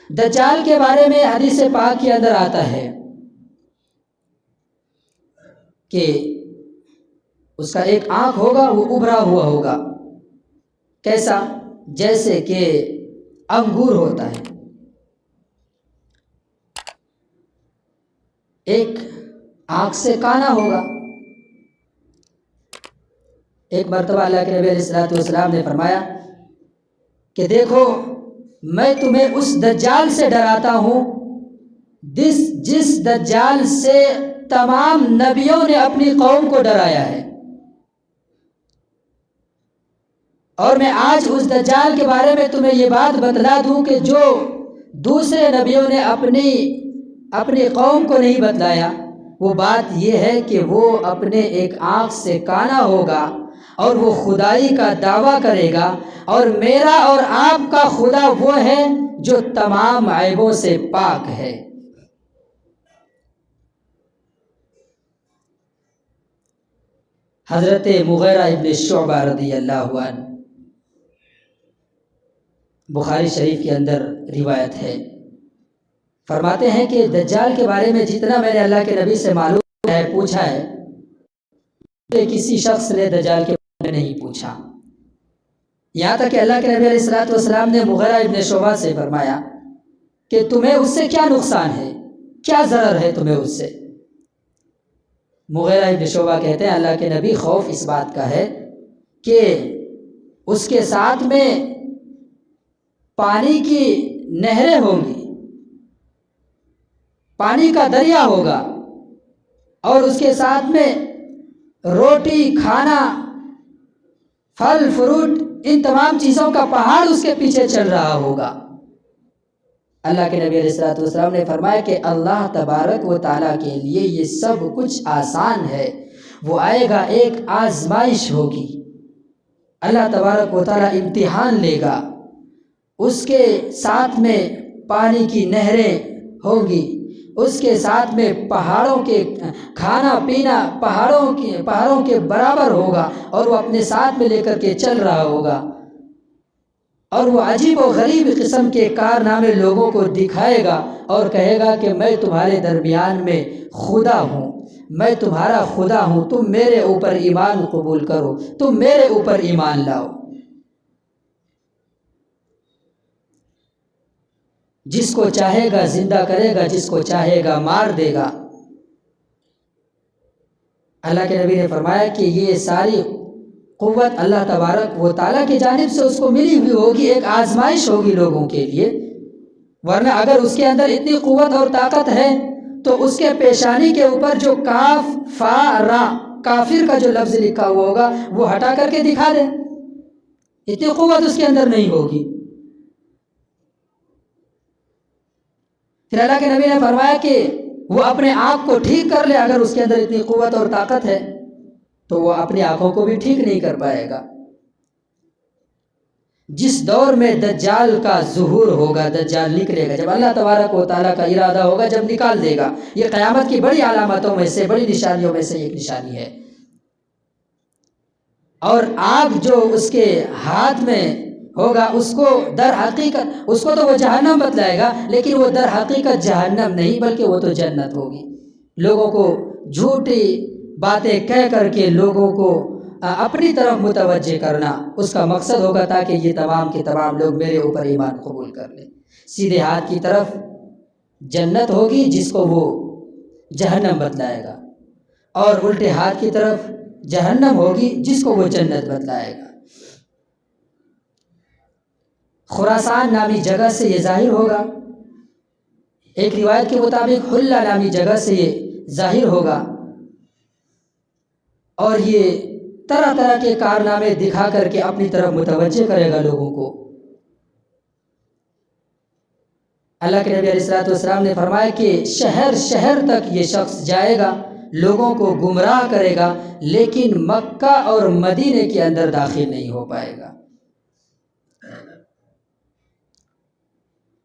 دجال کے بارے میں حدیث پاک کے اندر آتا ہے کہ اس کا ایک آنکھ ہوگا وہ ابھرا ہوا ہوگا، کیسا؟ جیسے کہ انگور ہوتا ہے۔ ایک آنکھ سے کانا ہوگا۔ ایک مرتبہ اللہ کے نبی علیہ السلام نے فرمایا کہ دیکھو میں تمہیں اس دجال سے ڈراتا ہوں جس دجال سے تمام نبیوں نے اپنی قوم کو ڈرایا ہے، اور میں آج اس دجال کے بارے میں تمہیں یہ بات بتلا دوں کہ جو دوسرے نبیوں نے اپنی قوم کو نہیں بتلایا، وہ بات یہ ہے کہ وہ اپنے ایک آنکھ سے کانا ہوگا اور وہ خدائی کا دعویٰ کرے گا، اور میرا اور آپ کا خدا وہ ہے جو تمام عیبوں سے پاک ہے۔ حضرت مغیرہ ابن شعبہ رضی اللہ عنہ، بخاری شریف کے اندر روایت ہے، فرماتے ہیں کہ دجال کے بارے میں جتنا میں نے اللہ کے نبی سے معلوم ہے پوچھا ہے، کسی شخص نے دجال کے بارے میں نہیں پوچھا، یہاں تک کہ اللہ کے نبی علیہ السلام نے مغیرہ ابن شعبہ سے فرمایا کہ تمہیں اس سے کیا نقصان ہے، کیا ضرر ہے تمہیں اس سے؟ مغیرہ ابن شعبہ کہتے ہیں اللہ کے نبی خوف اس بات کا ہے کہ اس کے ساتھ میں پانی کی نہریں ہوں گی، پانی کا دریا ہوگا، اور اس کے ساتھ میں روٹی کھانا پھل فروٹ ان تمام چیزوں کا پہاڑ اس کے پیچھے چل رہا ہوگا۔ اللہ کے نبی علیہ السلام نے فرمایا کہ اللہ تبارک و تعالیٰ کے لیے یہ سب کچھ آسان ہے، وہ آئے گا، ایک آزمائش ہوگی، اللہ تبارک و تعالیٰ امتحان لے گا، اس کے ساتھ میں پانی کی نہریں ہوں گی، اس کے ساتھ میں پہاڑوں کے کھانا پینا پہاڑوں کے برابر ہوگا، اور وہ اپنے ساتھ میں لے کر کے چل رہا ہوگا، اور وہ عجیب و غریب قسم کے کارنامے لوگوں کو دکھائے گا اور کہے گا کہ میں تمہارے درمیان میں خدا ہوں، میں تمہارا خدا ہوں، تم میرے اوپر ایمان قبول کرو، تم میرے اوپر ایمان لاؤ۔ جس کو چاہے گا زندہ کرے گا، جس کو چاہے گا مار دے گا۔ اللہ کے نبی نے فرمایا کہ یہ ساری قوت اللہ تبارک و تعالیٰ کی جانب سے اس کو ملی ہوئی ہوگی، ایک آزمائش ہوگی لوگوں کے لیے، ورنہ اگر اس کے اندر اتنی قوت اور طاقت ہے تو اس کے پیشانی کے اوپر جو کاف فا را کافر کا جو لفظ لکھا ہوا ہوگا وہ ہٹا کر کے دکھا دے، اتنی قوت اس کے اندر نہیں ہوگی۔ پھر اللہ کے نبی نے فرمایا کہ وہ اپنے آنکھ کو ٹھیک کر لے، اگر اس کے اندر اتنی قوت اور طاقت ہے تو وہ اپنی آنکھوں کو بھی ٹھیک نہیں کر پائے گا۔ جس دور میں دجال کا ظہور ہوگا، دجال نکلے گا، جب اللہ تبارک و تعالیٰ کا ارادہ ہوگا، جب نکال دے گا، یہ قیامت کی بڑی علامتوں میں سے، بڑی نشانیوں میں سے ایک نشانی ہے۔ اور آگ جو اس کے ہاتھ میں ہوگا، اس کو در حقیقت، اس کو تو وہ جہنم بتلائے گا، لیکن وہ در حقیقت جہنم نہیں بلکہ وہ تو جنت ہوگی۔ لوگوں کو جھوٹی باتیں کہہ کر کے لوگوں کو اپنی طرف متوجہ کرنا اس کا مقصد ہوگا، تاکہ یہ تمام کے تمام لوگ میرے اوپر ایمان قبول کر لیں۔ سیدھے ہاتھ کی طرف جنت ہوگی جس کو وہ جہنم بتلائے گا، اور الٹے ہاتھ کی طرف جہنم ہوگی جس کو وہ جنت بتلائے گا۔ خراسان نامی جگہ سے یہ ظاہر ہوگا، ایک روایت کے مطابق حلہ نامی جگہ سے یہ ظاہر ہوگا، اور یہ طرح طرح کے کارنامے دکھا کر کے اپنی طرف متوجہ کرے گا لوگوں کو۔ اللہ کے نبی علیہ السلام نے فرمایا کہ شہر شہر تک یہ شخص جائے گا، لوگوں کو گمراہ کرے گا، لیکن مکہ اور مدینے کے اندر داخل نہیں ہو پائے گا۔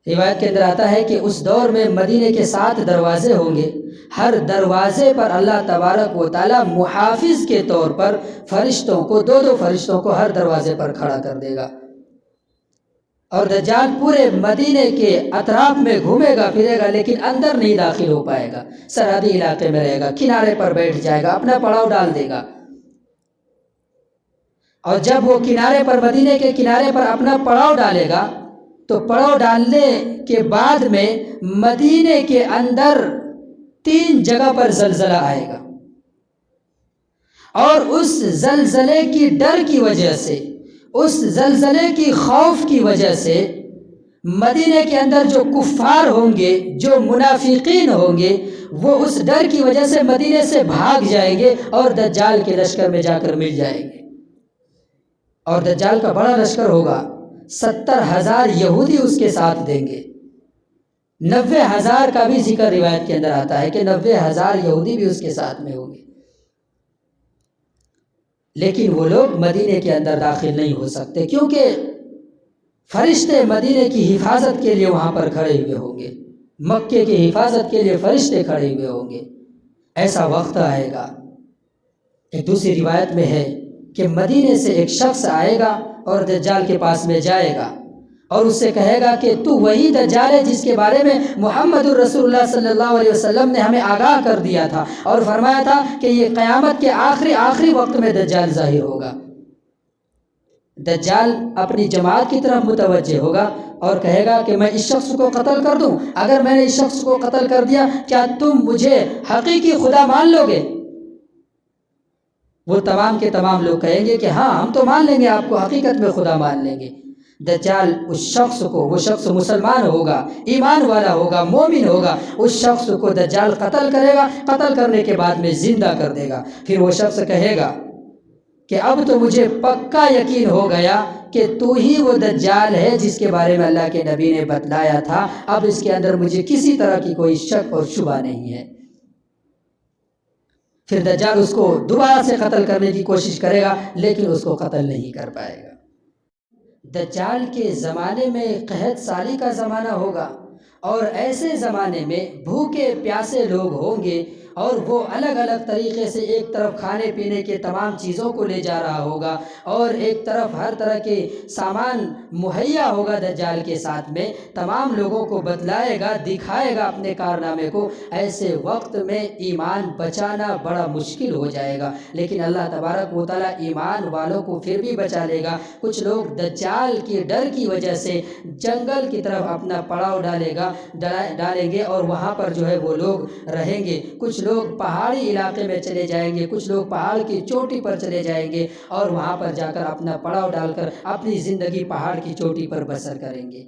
روایت کے اندر آتا ہے کہ اس دور میں مدینے کے 7 دروازے ہوں گے، ہر دروازے پر اللہ تبارک و تعالیٰ محافظ کے طور پر فرشتوں کو، 2 فرشتوں کو ہر دروازے پر کھڑا کر دے گا، اور دجال پورے مدینے کے اطراف میں گھومے گا پھرے گا، لیکن اندر نہیں داخل ہو پائے گا، سرحدی علاقے میں رہے گا، کنارے پر بیٹھ جائے گا، اپنا پڑاؤ ڈال دے گا۔ اور جب وہ کنارے پر، مدینے کے کنارے پر اپنا پڑاؤ ڈالے گا تو پڑاؤ ڈالنے کے بعد میں مدینے کے اندر 3 جگہ پر زلزلہ آئے گا، اور اس زلزلے کی ڈر کی وجہ سے، اس زلزلے کی خوف کی وجہ سے مدینے کے اندر جو کفار ہوں گے، جو منافقین ہوں گے، وہ اس ڈر کی وجہ سے مدینے سے بھاگ جائیں گے اور دجال کے لشکر میں جا کر مل جائیں گے۔ اور دجال کا بڑا لشکر ہوگا، 70,000 یہودی اس کے ساتھ دیں گے۔ 90,000 کا بھی ذکر روایت کے اندر آتا ہے کہ 90,000 یہودی بھی اس کے ساتھ میں ہوں گے، لیکن وہ لوگ مدینے کے اندر داخل نہیں ہو سکتے، کیونکہ فرشتے مدینے کی حفاظت کے لیے وہاں پر کھڑے ہوئے ہوں گے، مکے کی حفاظت کے لیے فرشتے کھڑے ہوئے ہوں گے۔ ایسا وقت آئے گا، ایک دوسری روایت میں ہے کہ مدینے سے ایک شخص آئے گا اور دجال کے پاس میں جائے گا اور اس سے کہے گا کہ تو وہی دجال ہے جس کے بارے میں محمد الرسول اللہ صلی اللہ علیہ وسلم نے ہمیں آگاہ کر دیا تھا اور فرمایا تھا کہ یہ قیامت کے آخری وقت میں دجال ظاہر ہوگا۔ دجال اپنی جماعت کی طرف متوجہ ہوگا اور کہے گا کہ میں اس شخص کو قتل کر دوں، اگر میں نے اس شخص کو قتل کر دیا کیا تم مجھے حقیقی خدا مان لو گے؟ وہ تمام کے تمام لوگ کہیں گے کہ ہاں ہم تو مان لیں گے، آپ کو حقیقت میں خدا مان لیں گے۔ دجال اس شخص کو، وہ شخص مسلمان ہوگا، ایمان والا ہوگا، مومن ہوگا، اس شخص کو دجال قتل کرے گا، قتل کرنے کے بعد میں زندہ کر دے گا۔ پھر وہ شخص کہے گا کہ اب تو مجھے پکا یقین ہو گیا کہ تو ہی وہ دجال ہے جس کے بارے میں اللہ کے نبی نے بتلایا تھا، اب اس کے اندر مجھے کسی طرح کی کوئی شک اور شبہ نہیں ہے۔ پھر دجال اس کو دوبارہ سے قتل کرنے کی کوشش کرے گا، لیکن اس کو قتل نہیں کر پائے گا۔ دجال کے زمانے میں قحط سالی کا زمانہ ہوگا، اور ایسے زمانے میں بھوکے پیاسے لوگ ہوں گے، اور وہ الگ الگ طریقے سے ایک طرف کھانے پینے کے تمام چیزوں کو لے جا رہا ہوگا اور ایک طرف ہر طرح کے سامان مہیا ہوگا دجال کے ساتھ میں، تمام لوگوں کو بتلائے گا، دکھائے گا اپنے کارنامے کو۔ ایسے وقت میں ایمان بچانا بڑا مشکل ہو جائے گا، لیکن اللہ تبارک و تعالیٰ ایمان والوں کو پھر بھی بچا لے گا۔ کچھ لوگ دجال کے ڈر کی وجہ سے جنگل کی طرف اپنا پڑاؤ ڈالیں گے اور وہاں پر جو ہے وہ لوگ رہیں گے۔ کچھ لوگ پہاڑی علاقے میں چلے جائیں گے، کچھ لوگ پہاڑ کی چوٹی پر چلے جائیں گے اور وہاں پر جا کر اپنا پڑاؤ ڈال کر اپنی زندگی پہاڑ کی چوٹی پر بسر کریں گے۔